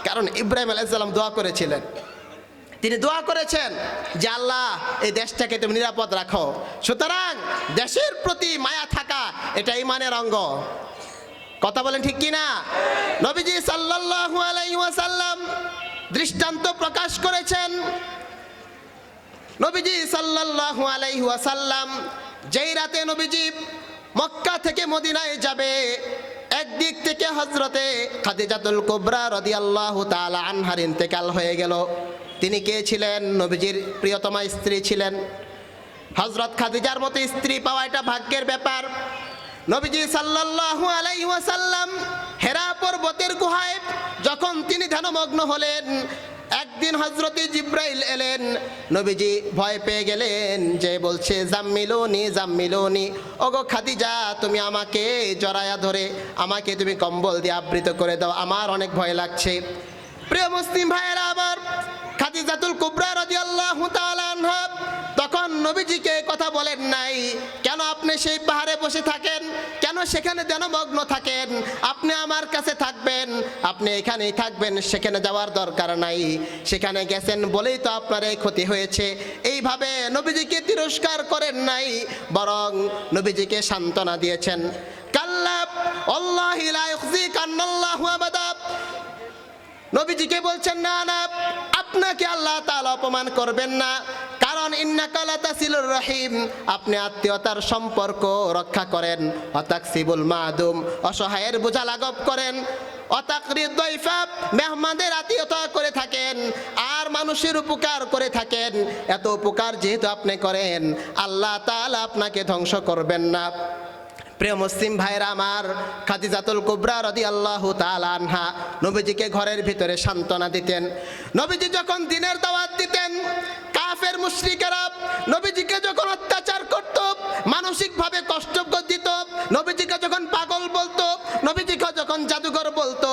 কারণ ইব্রাহিম আলাইহিস সালাম দোয়া করেছিলেন। তিনি দোয়া করেছেন যে আল্লাহ এই দেশটাকে তুমি নিরাপদ রাখো। সুতরাং দেশের প্রতি মায়া থাকা এটা ঈমানের অঙ্গ। কথা বলেন ঠিক কিনা? নবীজি সাল্লাল্লাহু আলাইহি ওয়াসাল্লাম দৃষ্টান্ত প্রকাশ করেছেন। নবীজি সাল্লাল্লাহু আলাইহি ওয়াসাল্লাম যেই রাতে নবীজি মক্কা থেকে মদিনায় যাবে, একদিক থেকে হযরতে খাদিজাতুল কুবরা রাদিয়াল্লাহু তাআলা আনহার ইন্তেকাল হয়ে গেল। তিনি কে ছিলেন? নবীজির প্রিয়তমা স্ত্রী ছিলেন। হযরত খাদিজার মতো স্ত্রী পাওয়া এটা ভাগ্যের ব্যাপার। নবীজি সাল্লাল্লাহু আলাইহি ওয়াসাল্লাম হেরা পর্বতের গুহায় যখন তিনি ধ্যানমগ্ন হলেন, একদিন হযরতে জিব্রাইল এলেন। নবীজি ভয় পেয়ে গেলেন, যে বলছে জাম্মিলুনি জাম্মিলুনি, ওগো খাদিজা তুমি আমাকে জড়ায়া ধরে আমাকে তুমি কম্বল দিয়ে আবৃত করে দাও, আমার অনেক ভয় লাগছে। প্রিয় মুসলিম ভাইয়েরা আমার, খাদিজাতুল কুবরা রাদিয়াল্লাহু তাআলা আনহা তখন নবীজিকে কথা বলেন নাই, কেন আপনি সেই পাহাড়ে বসে থাকেন, কেন সেখানে ধ্যানমগ্ন থাকেন, আপনি আমার কাছে থাকবেন, আপনি এখানেই থাকবেন, সেখানে যাওয়ার দরকার নাই, সেখানে গেছেন বলেই তো আপনার এই ক্ষতি হয়েছে। এইভাবে নবীজিকে তিরস্কার করেন নাই, বরং নবীজিকে সান্ত্বনা দিয়েছেন। কাল কাল্লা আল্লাহি লা ইউখজিকান্নাল্লাহু আবাদা। নবীজিকে বলছেন না না, আপনাকে আল্লাহ তাআলা অপমান করবেন না, কারণ ইন্নাকা লাতাসিলুর রহিম, আপনি আত্মীয়তার সম্পর্ক রক্ষা করেন। অতাকসিবুল মাদুম, অসহায়ের বোঝা লাঘব করেন। অতাকরিদ দাইফা, মেহমানদের আত্মীয়তা করে থাকেন আর মানুষের উপকার করে থাকেন। এত উপকার যেহেতু আপনি করেন, আল্লাহ তাআলা আপনাকে ধ্বংস করবেন না। প্রিয় মুসলিম ভাইরা আমার, খাদিজাতুল কুবরা রাদিয়াল্লাহু তাআলা আনহা নবীজিকে ঘরের ভিতরে সান্ত্বনা দিতেন। নবীজি যখন দ্বীনের দাওয়াত দিতেন, কাফের মুশরিকেরা নবীজিকে যখন অত্যাচার করত, মানসিকভাবে কষ্ট দিত, নবীজিকে যখন পাগল বলতো, নবীজিকে যখন জাদুঘর বলতো,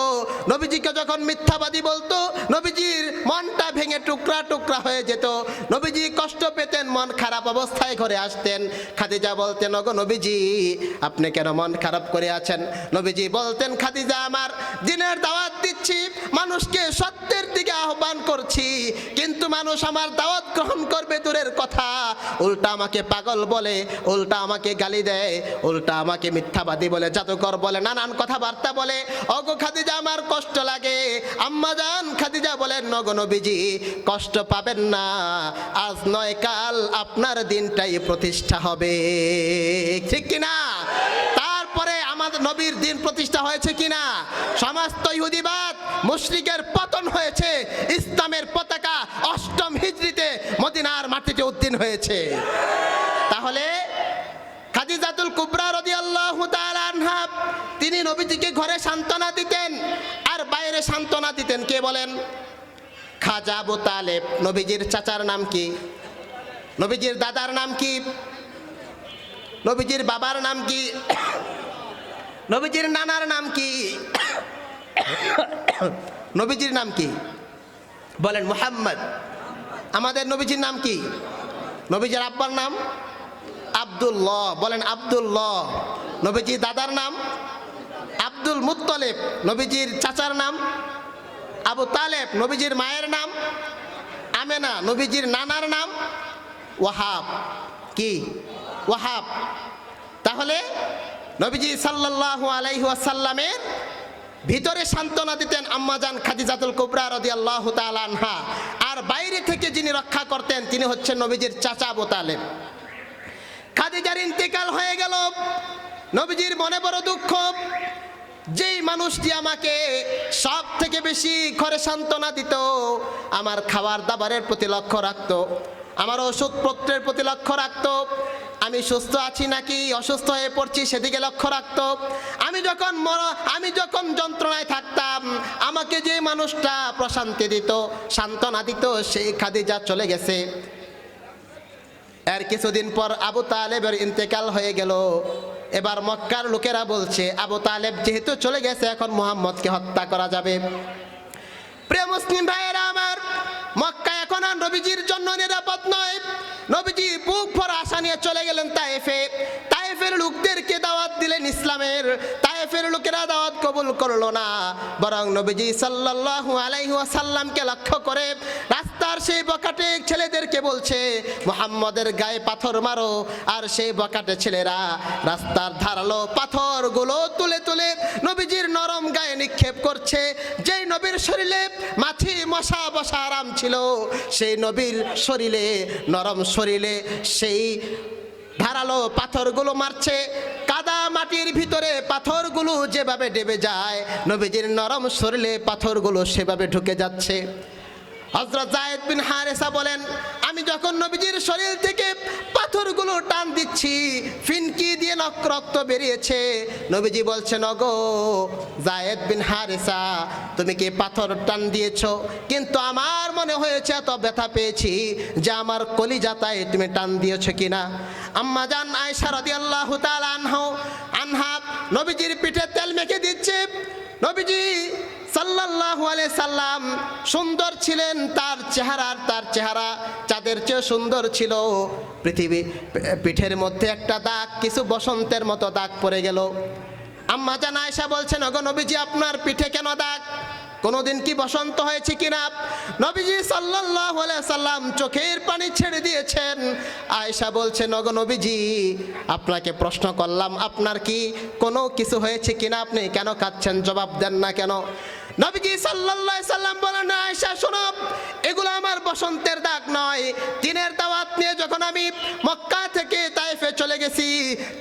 নবীজিকে যখন মিথ্যাবাদী বলতো, নবীজির মনটা ভেঙে টুকরা টুকরা হয়ে যেত। নবীজি কষ্ট পেতেন, মন খারাপ অবস্থায় ঘরে আসতেন। খাদিজা বলতেন, ওগো নবীজি, আপনি কেন মন খারাপ করে আছেন? নবীজি বলতেন, খাদিজা, আমার দ্বীনের দাওয়াত দিচ্ছি, মানুষকে সত্যের দিকে আহ্বান করছি, কিন্তু মানুষ আমার দাওয়াত গ্রহণ করবে দূরের কথা, উল্টা আমাকে পাগল বলে, উল্টা আমাকে গালি দেয়, উল্টা আমাকে মিথ্যাবাদী বলে, জাদুকর বলে, নানান কথাবার্তা বলে। ওগো খাদিজা, আমার কষ্ট লাগে। আম্মা জান খাদিজা বলেন, ওগো নবীজি, কষ্ট পাবেন না, আজ নয় কাল আপনার দিনটাই প্রতিষ্ঠা হবে, ঠিক কিনা? তারপরে আমাদের নবীর দিন প্রতিষ্ঠা হয়েছে কিনা? সমস্ত ইহুদিবাদ মুশরিকের পতন হয়েছে, ইসলামের পতাকা 8ম হিজরিতে মদিনার মাটিতে উত্তীর্ণ হয়েছে। তাহলে খাদিজাতুল কুবরা রাদিয়াল্লাহু তাআলা আনহা তিনি নবীজিকে ঘরে সান্ত্বনা দিতেন আর বাইরে সান্ত্বনা দিতেন। কে বলেন? খাজা আবু তালেব। নবীজির চাচার নাম কি? নবীজির দাদার নাম কি? নবীজির বাবার নাম কি? নবীজির নানার নাম কি? নবীজির নাম কি? বলেন মুহাম্মদ। আমাদের নবীজির নাম কি? নবীজির আব্বার নাম আব্দুল্লাহ। বলেন আব্দুল্লাহ। নবীজির দাদার নাম আব্দুল মুত্তালিব। নবীজির চাচার নাম আবু তালেব। নবীজির মায়ের নাম আমেনা। নবীজির নানার নাম ওয়াহাব। কি? ওয়াহাব। তাহলে নবীজি সাল্লাল্লাহু আলাইহি ওয়াসাল্লামের ভিতরে সান্ত্বনা দিতেন আম্মাজান খাদিজাতুল কুবরা রাদিয়াল্লাহু তাআলা আনহা, আর বাইরে থেকে যিনি রক্ষা করতেন তিনি হচ্ছেন নবীজির চাচা আবু তালেব। খাদিজার ইন্তেকাল হয়ে গেল, নবীজির মনে বড় দুঃখ। যেই মানুষটি আমাকে সব থেকে বেশি ঘরে সান্ত্বনা দিত, আমার খাবার দাবারের প্রতি লক্ষ্য রাখতো, আমার ওষুধপত্রের প্রতি লক্ষ্য রাখতো, আমি সুস্থ আছি নাকি অসুস্থ হয়ে পড়ছি সেদিকে লক্ষ্য রাখতো, আমি যখন যন্ত্রণায় থাকতাম আমাকে যে মানুষটা প্রশান্তি দিত, সান্ত্বনা দিত, সেই খাদিজা চলে গেছে। এর কিছুদিন পর আবু তালেবের ইন্তেকাল হয়ে গেল। এবার মক্কার লোকেরা বলছে, আবু তালেব যেহেতু চলে গেছে, এখন মুহাম্মদকে হত্যা করা যাবে। প্রিয় মুসলিম ভাইয়েরা আমার, মক্কা এখন আর নবীজির জন্য নিরাপদ নয়। নবীজি বুক ভরা আশা নিয়ে চলে গেলেন তায়েফে। তায়েফের লোকদেরকে দাওয়াত দিলেন ইসলামের। তায়েফের লোকেরা দাওয়াত কবুল করলো না, বরং নবীজি সাল্লাল্লাহু আলাইহি ওয়াসাল্লামকে লক্ষ্য করে রাস্তার সেই বকাটে ছেলেদেরকে বলছে, মুহাম্মদের গায়ে পাথর মারো। আর সেই বকাটে ছেলেরা রাস্তার ধারালো পাথরগুলো তুলে তুলে নবীজির নরম গায়ে নিক্ষেপ করছে। যেই নবীর শরীরে মাছি মশা বসা আরাম ছিল, সেই নবীর শরীরে, নরম শরীরে সেই ধারালো পাথরগুলো মারছে। কাদা মাটির ভিতরে পাথরগুলো যেভাবে ডেবে যায়, নবীজির নরম শরীরে পাথরগুলো সেভাবে ঢুকে যাচ্ছে। হযরত যায়েদ বিন হারেসা বলেন, আমি যখন নবীজির শরীর থেকে পাথরগুলো টান দিচ্ছি, ফিনকি দিয়ে রক্ত বেরিয়েছে। নবীজি বলছেন, ওগো যায়েদ বিন হারেসা, তুমি কি পাথর টান দিয়েছো? কিন্তু আমার মনে হয়েছে এত ব্যথা পেয়েছি যে আমার কলিজাতায় তুমি টান দিয়েছো কিনা। আম্মা জান আয়েশা রাদিয়াল্লাহু তাআলা আনহা নবীজির পিঠে তেল মেখে দিচ্ছে। নবীজি সাল্লাল্লাহু আলাইহি সাল্লাম সুন্দর ছিলেন, তার চেহারা চাঁদের চেয়ে সুন্দর ছিল। পিঠের মধ্যে একটা দাগ, কিছু বসন্তের মতো দাগ পড়ে গেল। আম্মা জান আয়েশা বলছেন, ওগো নবীজি, আপনার পিঠে কেন দাগ? কোনোদিন কি বসন্ত হয়েছে কিনা? নবীজি সাল্লাল্লাহু আলাইহি সাল্লাম চোখের পানি ছেড়ে দিয়েছেন। আয়েশা বলছেন, ওগো নবীজি, আপনাকে প্রশ্ন করলাম আপনার কি কোনো কিছু হয়েছে কিনা, আপনি কেন কাঁদছেন, জবাব দেন না কেন? নবীজি সাল্লাল্লাহু আলাইহি সাল্লাম বলেন, আয়েশা শোনো, এগুলো আমার বসন্তের দাগ নয়। দিনের দাওয়াত নিয়ে যখন আমি মক্কা থেকে তায়েফে চলে গেছি,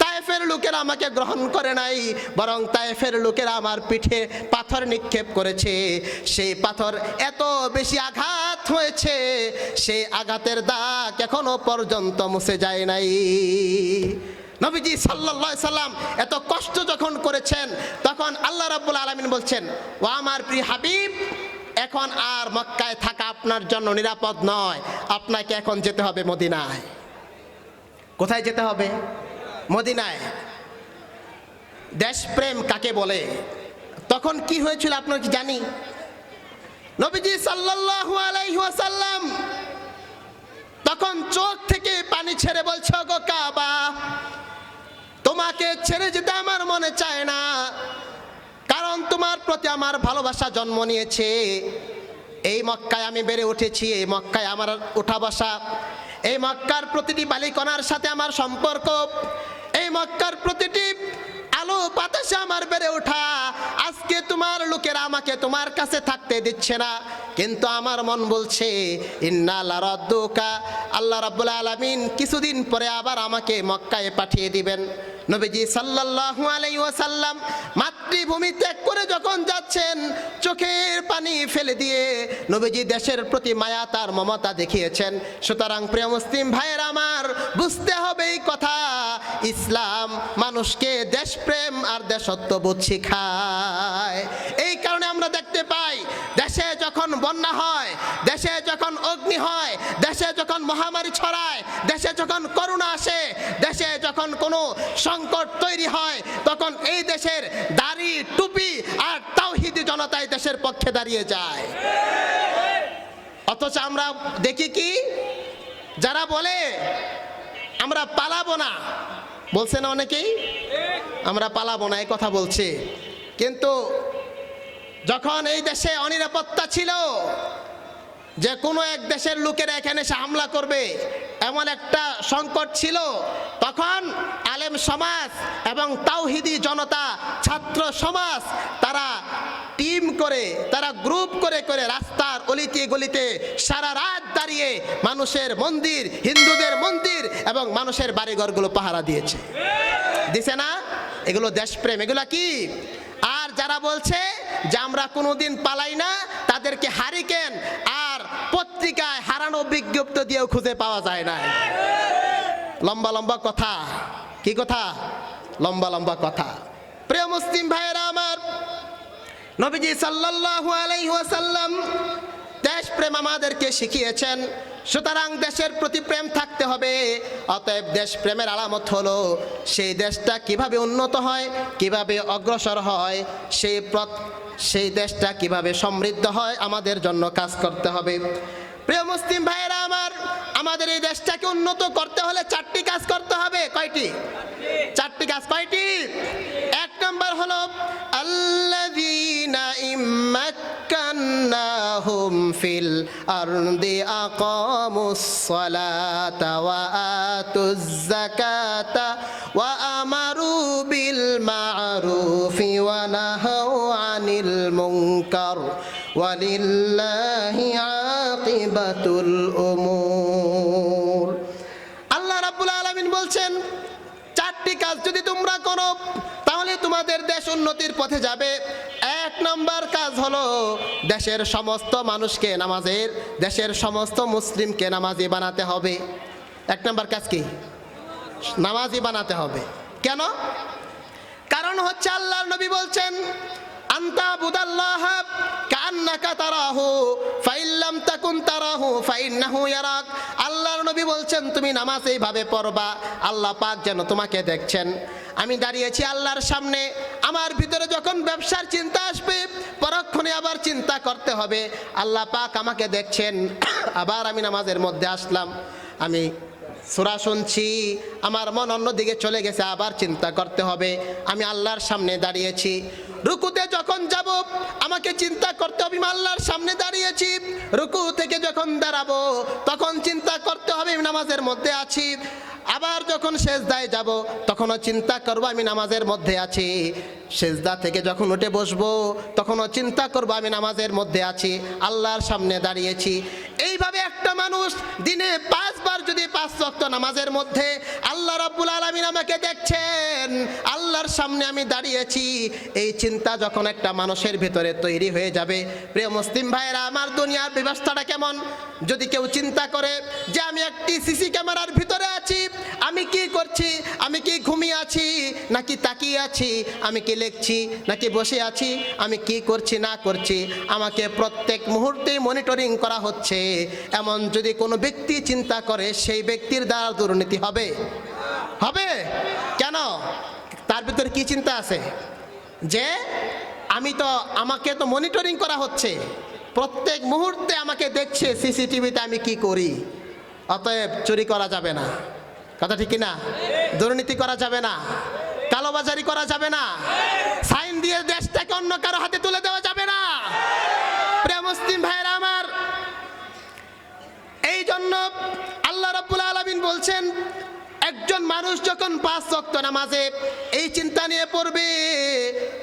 তায়েফের লোকেরা আমাকে গ্রহণ করে নাই, বরং তায়েফের লোকেরা আমার পিঠে পাথর নিক্ষেপ করেছে। সেই পাথর এত বেশি আঘাত হয়েছে, সেই আঘাতের দাগ এখনো পর্যন্ত মুছে যায় নাই। নবীজি সাল্লাল্লাহু আলাইহি সাল্লাম এত কষ্ট যখন করেছেন, তখন আল্লাহ রাব্বুল আলামিন বলছেন, ও আমার প্রিয় হাবিব, এখন আর মক্কায় থাকা আপনার জন্য নিরাপদ নয়, আপনাকে এখন যেতে হবে মদিনায়। কোথায় যেতে হবে? মদিনায়। দেশপ্রেম কাকে বলে? তখন কি হয়েছিল আপনার কি জানি? নবীজি সাল্লাল্লাহু আলাইহি ওয়াসাল্লাম তখন চোখ থেকে পানি ছেড়ে বলছে, গো কাবা, তোমাকে ছেড়ে যেতে আমার মনে চায় না, কারণ তোমার প্রতি আমার ভালোবাসা জন্ম নিয়েছে। এই মক্কায় আমি বেড়ে উঠেছি, এই মক্কায় আমার ওঠা বসা, এই মক্কার প্রতিটি বালিকণার সাথে আমার সম্পর্ক, এই মক্কার প্রতিটি আলো বাতাসে আমার বেড়ে ওঠা। আজকে তোমার লোকেরা আমাকে তোমার কাছে থাকতে দিচ্ছে না, কিন্তু আমার মন বলছে ইন্না লারাদ্দুকা, আল্লাহ রাব্বুল আলামিন কিছুদিন পরে আবার আমাকে মক্কায় পাঠিয়ে দিবেন। নবীজি সাল্লাল্লাহু আলাইহি ওয়াসাল্লাম মাতৃভূমি ত্যাগ করে যখন যাচ্ছেন, চোখের পানি ফেলে দিয়ে নবীজি দেশের প্রতি মায়া তার মমতা দেখিয়েছেন। সুতরাং প্রিয় মুসলিম ভাইয়ের আমার, বুঝতে হবে এই কথা, ইসলাম মানুষকে দেশপ্রেম আর দেশত্ববোধ শিখায়। এই কারণে আমরা দেখতে পাই, দেশে যখন বন্যা হয়, দেশে যখন অগ্নি হয়, দেশে যখন মহামারী ছড়ায়, দেশে যখন করোনা আসে, দেশে যখন কোনো সংকট তৈরি হয়, তখন এই দেশের দাড়ি টুপি আর তাওহীদি জনতাই দেশের পক্ষে দাঁড়িয়ে যায়। অথচ আমরা দেখি কি, যারা বলে আমরা পালাবো না, বলছে না অনেকেই, আমরা পালাবো না এই কথা বলছে, কিন্তু যখন এই দেশে অনিরাপত্তা ছিল, যে কোনো এক দেশের লোকেরা এখানে এসে হামলা করবে এমন একটা সংকট ছিল, তখন আলেম সমাজ এবং তাওহীদি জনতা, ছাত্র সমাজ, তারা টিম করে, তারা গ্রুপ করে করে রাস্তার অলিতে গলিতে সারা রাত দাঁড়িয়ে মানুষের মন্দির, হিন্দুদের মন্দির এবং মানুষের বাড়িঘরগুলো পাহারা দিয়েছে। দিছে না? এগুলো দেশপ্রেম, এগুলো কি? আর যারা বলছে যে আমরা কোনোদিন পালাই না, তাদেরকে হারিকেন আর পত্রিকায় হারানো বিজ্ঞপ্তি দিয়েও খুঁজে পাওয়া যায় না। লম্বা লম্বা কথা, কি কথা? লম্বা লম্বা কথা। প্রিয় মুসলিম ভাইয়েরা আমার, নবীজি সাল্লাল্লাহু আলাইহি ওয়াসাল্লাম দেশপ্রেম আমাদেরকে শিখিয়েছেন। সুতরাং দেশের প্রতি প্রেম থাকতে হবে। অতএব দেশপ্রেমের আলামত হলো সেই দেশটা কিভাবে উন্নত হয়, কিভাবে অগ্রসর হয়, সেই দেশটা কিভাবে সমৃদ্ধ হয়, আমাদের জন্য কাজ করতে হবে। প্রিয় মুসলিম ভাইয়েরা আমার, আমাদের এই দেশটাকে উন্নত করতে হলে 4টি কাজ করতে হবে। কয়টি? 4টি কাজ। কয়টি? 1 নম্বর হলো আল্লাযীনা ইম্মাক্কান্নাহুম ফিল আরদি আকামুস সালাতা ওয়া আতুজ যাকাতা ওয়া আমারু বিল মা'রুফি ওয়া নাহাউ আনিল মুনকার ওয়ালিল্লাহি আকিবাতুল উমুর। আল্লাহ রাব্বুল আলামিন বলছেন, 4টি কাজ যদি তোমরা করো তাহলে তোমাদের দেশ উন্নতির পথে যাবে। 1 নম্বর কাজ হলো দেশের সমস্ত মানুষকে নামাজের, দেশের সমস্ত মুসলিমকে নামাজি বানাতে হবে। 1 নম্বর কাজ কি? নামাজি বানাতে হবে। কেন? কারণ হচ্ছে আল্লাহর নবী বলছেন, আনতা বুদাল্লাহ কান্নাকা তারাহু ফাইল্লাম তাকুন তারাহু ফাইন্নাহু ইয়ারাক। আল্লাহর নবী বলছেন, তুমি নামাজ এইভাবে পড়বা, আল্লাহ পাক যেন তোমাকে দেখছেন। আমি দাঁড়িয়েছি আল্লাহর সামনে, আমার ভিতরে যখন ব্যবসার চিন্তা আসবে, পরক্ষণে আবার চিন্তা করতে হবে আল্লাহ পাক আমাকে দেখছেন। আবার আমি নামাজের মধ্যে আসলাম, আমি সূরা শুনছি, আমার মন অন্যদিকে চলে গেছে, আবার চিন্তা করতে হবে আমি আল্লাহর সামনে দাঁড়িয়েছি। রুকুতে যখন যাব আমাকে চিন্তা করতে হবে আমি আল্লাহর সামনে দাঁড়িয়েছি। রুকু থেকে যখন দাঁড়াবো তখন চিন্তা করতে হবে আমি নামাজের মধ্যে আছি। আবার যখন সেজদায় যাব তখনও চিন্তা করব আমি নামাজের মধ্যে আছি। সেজদা থেকে যখন উঠে বসবো তখনও চিন্তা করব আমি নামাজের মধ্যে আছি, আল্লাহর সামনে দাঁড়িয়েছি। এইভাবে একটা মানুষ দিনে 5 বার যদি 5 ওয়াক্ত নামাজের মধ্যে আল্লাহ রাব্বুল আলামিন আমাকে দেখছেন, আল্লাহর সামনে আমি দাঁড়িয়েছি, এই চিন্তা যখন একটা মানুষের ভিতরে তৈরি হয়ে যাবে, প্রিয় মুসলিম ভাইয়েরা আমার দুনিয়ার ব্যবস্থাটা কেমন? যদি কেউ চিন্তা করে যে আমি একটি সিসি ক্যামেরার ভিতরে আছি, আমি কি করছি, আমি কি ঘুমিয়ে আছি নাকি তাকিয়ে আছি, আমি কি লিখছি নাকি বসে আছি, আমি কি করছি না করছি, আমাকে প্রত্যেক মুহূর্তে মনিটরিং করা হচ্ছে, এমন যদি কোনো ব্যক্তি চিন্তা করে সেই ব্যক্তির দ্বারা দুর্নীতি হবে? হবে কেন? তার ভিতরে কি চিন্তা আছে যে আমাকে তো মনিটরিং করা হচ্ছে, প্রত্যেক মুহূর্তে আমাকে দেখছে সিসিটিভিতে আমি কি করি, অতএব চুরি করা যাবে না। কথা ঠিক না? দুর্নীতি করা যাবে না, কালোবাজারি করা যাবে না, সাইন দিয়ে দেশটাকে অন্য কারো হাতে তুলে দেওয়া যাবে না। প্রিয় মুসলিম ভাইয়েরা আমার, এই জন্য আল্লাহ রাব্বুল আলামিন বলছেন একজন মানুষ যখন 5 ওয়াক্ত নামাজে এই চিন্তা নিয়ে পড়বে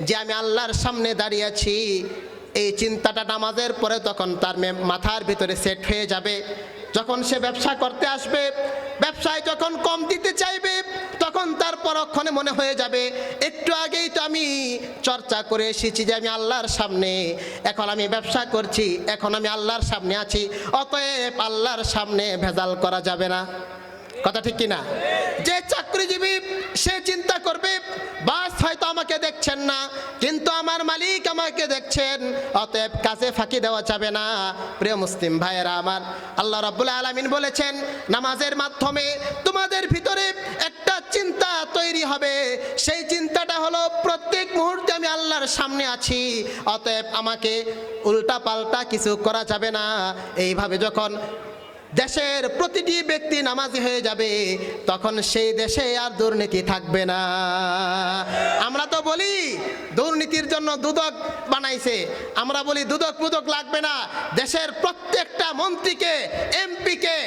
যে আমি আল্লাহর সামনে দাঁড়িয়ে আছি, এই চিন্তাটা নামাজের পরে তখন তার মাথার ভিতরে সেট হয়ে যাবে। যখন সে ব্যবসা করতে আসবে, ব্যবসায় যখন কম দিতে চাইবে, তখন তার পরক্ষণে মনে হয়ে যাবে একটু আগেই তো আমি চর্চা করে এসেছি যে আমি আল্লাহর সামনে, এখন আমি ব্যবসা করছি, এখন আমি আল্লাহর সামনে আছি, অতএব আল্লাহর সামনে ভেজাল করা যাবে না। কথা ঠিক কিনা? যে চাকরিজীবী সে চিন্তা করবে বাস হয়তো আমাকে দেখছেন না, কিন্তু আমার মালিক আমাকে দেখছেন, অতএব কাজে ফাঁকি দেওয়া যাবে না। প্রিয় মুসলিম ভাইয়েরা আমার, আল্লাহ রাব্বুল আলামিন বলেছেন নামাজের মাধ্যমে তোমাদের ভিতরে একটা চিন্তা তৈরি হবে, সেই চিন্তাটা হলো প্রত্যেক মুহূর্তে আমি আল্লাহর সামনে আছি, অতএব আমাকে উল্টা পাল্টা কিছু করা যাবে না। এইভাবে যখন দেশের প্রতিটি ব্যক্তি নামাজি হয়ে যাবে, তখন সেই দেশে আর দুর্নীতি থাকবে না। আমরা তো বলি দুর্নীতির জন্য দুদক বানাইছে, আমরা বলি দুদক মুদক লাগবে না, দেশের প্রত্যেকটা মন্ত্রীকে, এমপিকে,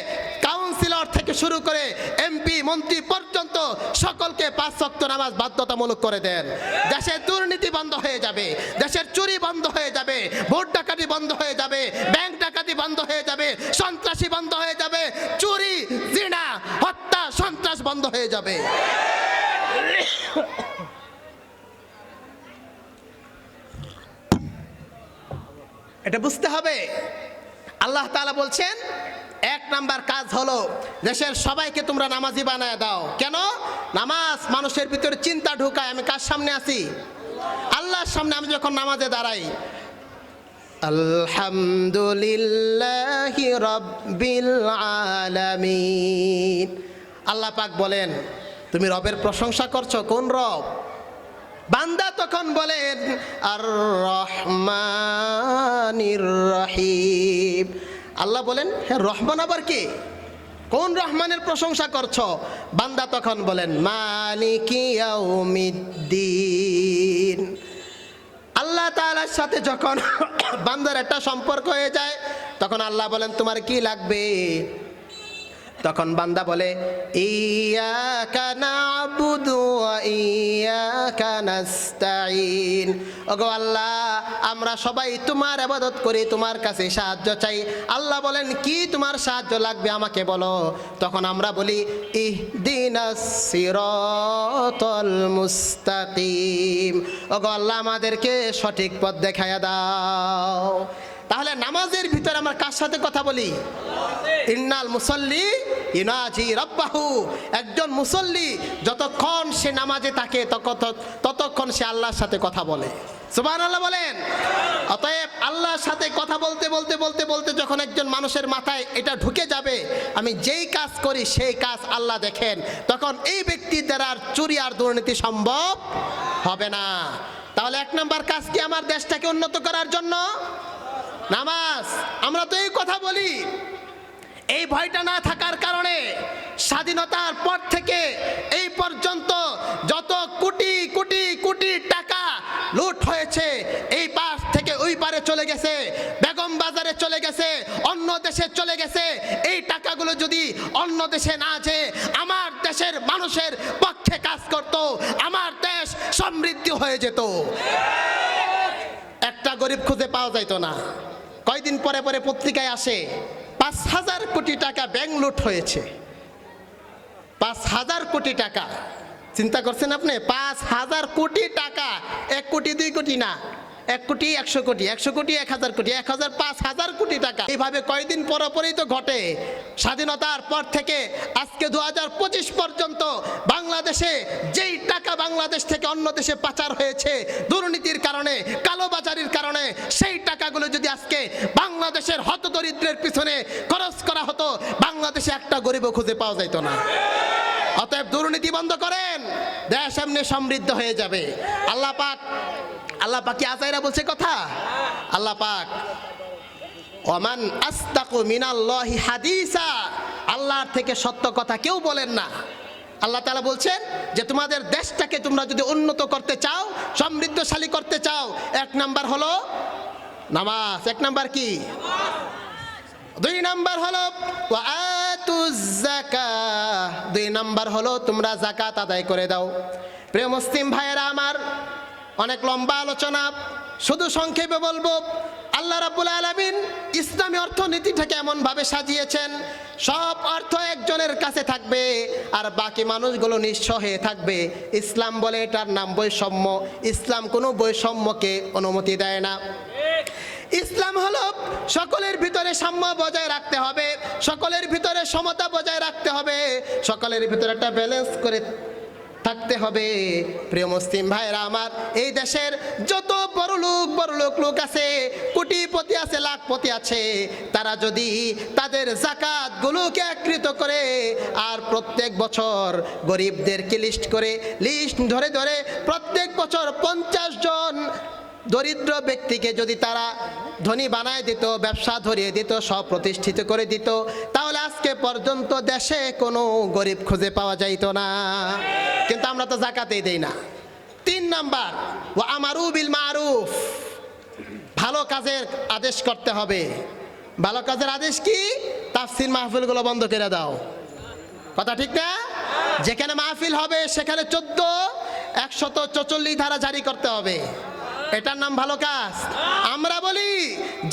কাউন্সিলর থেকে শুরু করে এমপি মন্ত্রী পর্যন্ত সকলকে 5 ওয়াক্ত নামাজ বাধ্যতামূলক করে দেন। দেশের দুর্নীতি বন্ধ হয়ে যাবে, দেশের চুরি বন্ধ হয়ে যাবে, ভোট ডাকাতি বন্ধ হয়ে যাবে, ব্যাংক ডাকাতি বন্ধ হয়ে যাবে, সন্ত্রাসী বন্ধ হয়ে যাবে, চুরি, জিনা, হত্যা, সন্ত্রাস বন্ধ হয়ে যাবে। এটা বুঝতে হবে। আল্লাহ তাআলা বলছেন 1 নাম্বার কাজ হলো দেশের সবাইকে তোমরা নামাজি বানায় দাও। কেন? নামাজ মানুষের ভিতরে চিন্তা ঢুকায় আমি কার সামনে আছি? আল্লাহর সামনে। আমি যখন নামাজে দাঁড়াই আলহামদুলিল্লাহি রাব্বিল আলামিন, আল্লাহ পাক বলেন তুমি রবের প্রশংসা করছো। কোন রব? বান্দা তখন বলেন আর রহমানির রহিম। আল্লাহ বলেন হ্যাঁ রহমান আবার কে? কোন রহমানের প্রশংসা করছো? বান্দা তখন বলেন মালিকি ইয়াউমিদ্দিন। আল্লাহ তাআলার সাথে যখন বান্দার একটা সম্পর্ক হয়ে যায়, তখন আল্লাহ বলেন তোমার কি লাগবে? তখন বান্দা বলে ইয়াকা না'বুদু ওয়া ইয়াকা নাস্তাঈন। ওগো আল্লাহ, আমরা সবাই তোমার ইবাদত করি, তোমার কাছে সাহায্য চাই। আল্লাহ বলেন কি তোমার সাহায্য লাগবে আমাকে বলো। তখন আমরা বলি ইহদিনাস সিরাতাল মুস্তাকিম। ওগো আল্লাহ, আমাদেরকে সঠিক পথ দেখায়া দাও। তাহলে নামাজের ভিতরে আমরা কার সাথে কথা বলি? ইন্নাল মুসাল্লি ইউনাজি রাব্বাহু। একজন মুসল্লি যতক্ষণ সে নামাজে থাকে ততক্ষণ সে আল্লাহর সাথে কথা বলে। সুবহানাল্লাহ বলেন। অতএব আল্লাহর সাথে কথা বলতে বলতে বলতে বলতে যখন একজন মানুষের মাথায় এটা ঢুকে যাবে আমি যেই কাজ করি সেই কাজ আল্লাহ দেখেন, তখন এই ব্যক্তির দ্বারা আর চুরি আর দুর্নীতি সম্ভব হবে না। তাহলে 1 নাম্বার কাজ কি আমার দেশটাকে উন্নত করার জন্য? নামাজ। আমরা তো এই কথা বলি, এই ভয়টা না থাকার কারণে স্বাধীনতার পর থেকে এই পর্যন্ত যত কোটি কোটি কোটি টাকা লুট হয়েছে গেছে, বেগম বাজারে চলে গেছে, অন্য দেশে চলে গেছে। এই টাকাগুলো যদি অন্য দেশে না যেয়ে আমার দেশের মানুষের পক্ষে কাজ করত, আমার দেশ সমৃদ্ধ হয়ে যেত। একটা গরিব খুঁজে পাওয়া যাইত না। কয়দিন পরে পরে পত্রিকায় আসে 5,000 কোটি টাকা ব্যাংক লুট হয়েছে। 5,000 কোটি টাকা, চিন্তা করছেন আপনি? 5,000 কোটি টাকা, 1 কোটি 2 কোটি না, 1 কোটি 100 কোটি, 100 কোটি 1,000 কোটি, 1,000 5,000 কোটি টাকা। এইভাবে কয়দিন পরপরই তো ঘটে। স্বাধীনতার পর থেকে আজকে 2025 পর্যন্ত বাংলাদেশে যেই টাকা বাংলাদেশ থেকে অন্য দেশে পাচার হয়েছে দুর্নীতির কারণে, কালোবাজারির কারণে, সেই টাকাগুলো যদি আজকে বাংলাদেশের হতদরিদ্রের পিছনে খরচ করা হতো, বাংলাদেশে একটা গরিবও খুঁজে পাওয়া যাইত না। অতএব দুর্নীতি বন্ধ করেন, দেশ এমনি সমৃদ্ধ হয়ে যাবে। আল্লাহ পাক কি আজাইরা বলছে কথা? আল্লাহ পাক ওমান আস্তাকু মিনাল্লাহি হাদিসা, আল্লাহর থেকে সত্য কথা কেউ বলেন না। আল্লাহ তাআলা বলছেন যে তোমাদের দেশটাকে তোমরা যদি উন্নত করতে চাও, সমৃদ্ধশালী করতে চাও, 1 নাম্বার হলো নামাজ। 1 নাম্বার কি? 2 নাম্বার হলো ওয়াতুজ যাকাত। 2 নাম্বার হলো তোমরা যাকাত আদায় করে দাও। প্রিয় মুসলিম ভাইয়েরা আমার, অনেক লম্বা আলোচনা, শুধু সংক্ষেপে বলবো। আল্লাহ রাব্বুল আলামিন ইসলামী অর্থনীতিটাকে এমনভাবে সাজিয়েছেন, সব অর্থ একজনের কাছে থাকবে আর বাকি মানুষগুলো নিঃস্ব হয়ে থাকবে। ইসলাম বলে এটার নাম বৈষম্য। ইসলাম কোনো বৈষম্যকে অনুমতি দেয় না। ইসলাম হলো সকলের ভিতরে সাম্য বজায় রাখতে হবে, সকলের ভিতরে সমতা বজায় রাখতে হবে, সকলের ভিতরে একটা ব্যালেন্স করে থাকতে হবে। প্রিয় মুসলিম ভাইরা আমার, এই দেশের যত বড় লোক আছে, কোটিপতি আছে, লাখপতি আছে, তারা যদি তাদের যাকাত গুলোকে একত্রিত করে আর প্রত্যেক বছর গরিবদেরকে লিস্ট ধরে প্রত্যেক বছর 50 জন দরিদ্র ব্যক্তিকে যদি তারা ধনী বানায় দিত, ব্যবসা ধরিয়ে দিত, সব প্রতিষ্ঠিত করে দিত, তাহলে আজকে পর্যন্ত দেশে কোনো গরিব খুঁজে পাওয়া যাইত না। কিন্তু আমরা তো যাকাতেই দেই না। 3 নাম্বার ওয়া আমারু বিল মারুফ, ভালো কাজের আদেশ করতে হবে। ভালো কাজের আদেশ কি? তাফসীর মাহফিলগুলো বন্ধ করে দাও। কথা ঠিক না? যেখানে মাহফিল হবে সেখানে 144 ধারা জারি করতে হবে। এটার নাম ভালো কাজ? আমরা বলি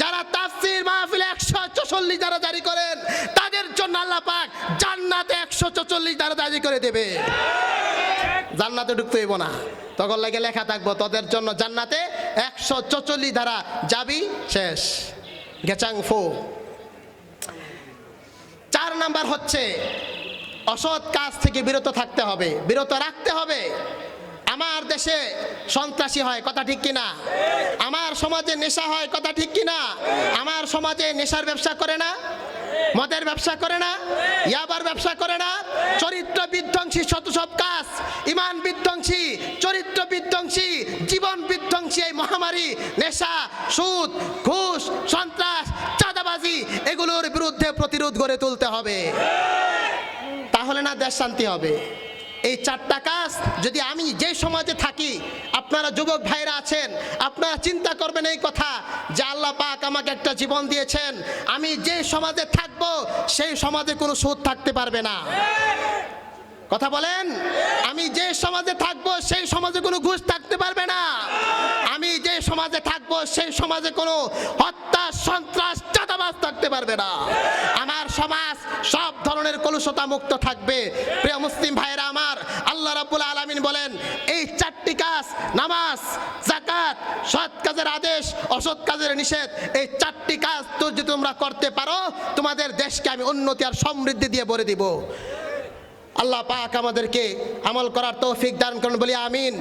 যারা তাফসীর মাহফিলে 144 ধারা জারি করেন তাদের জন্য আল্লাহ পাক জান্নাতে 144 ধারা জারি করে দেবে। জান্নাতে ঢুকতে হইব না, তখন লাগে লেখা থাকবো তোদের জন্য জান্নাতে 144 ধারা যাবি, শেষ, গেচাং ফু। 4 নাম্বার হচ্ছে অসৎ কাজ থেকে বিরত থাকতে হবে, বিরত রাখতে হবে। আমার দেশে সন্ত্রাসী হয়, কথা ঠিক কিনা? আমার সমাজে নেশা হয়, কথা ঠিক কিনা? আমার সমাজে নেশার ব্যবসা করে না, মদের ব্যবসা করে না, ইয়াবার ব্যবসা করে না, চরিত্র বিধ্বংসী শত সব কাজ, ইমান বিধ্বংসী, চরিত্র বিধ্বংসী, জীবন বিধ্বংসী এই মহামারী নেশা, সুদ, ঘুষ, সন্ত্রাস, চাঁদাবাজি, এগুলোর বিরুদ্ধে প্রতিরোধ গড়ে তুলতে হবে। তাহলে না দেশ শান্তি হবে। এই 4টা কাজ যদি আমি যে সমাজে থাকি, আপনারা যুবক ভাইরা আছেন, আপনারা চিন্তা করবেন এই কথা যে আল্লাহ পাক আমাকে একটা জীবন দিয়েছেন, আমি যে সমাজে থাকবো সেই সমাজে কোনো সুদ থাকতে পারবে না। কথা বলেন? আমি যে সমাজে থাকবো সেই সমাজে কোনো ঘুষ থাকতে পারবে না। আমি যে সমাজে থাকবো সেই সমাজে কোনো হত্যা, সন্ত্রাস, চাঁদাবাজ থাকতে পারবে না। আমার সমাজ সব ধরনের কলুষতা মুক্ত থাকবে। প্রিয় মুসলিম ভাইরা আমার, আল্লাহ রাব্বুল আলামিন বলেন এই 4টি কাজ, নামাজ, যাকাত, সৎ কাজের আদেশ, অসৎ কাজের নিষেধ, এই 4টি কাজ তো যদি তোমরা করতে পারো, তোমাদের দেশকে আমি উন্নতি আর সমৃদ্ধি দিয়ে ভরে দিব। আল্লাহ পাক আমাদেরকে আমল করার তৌফিক দান করুন, বলি আমিন।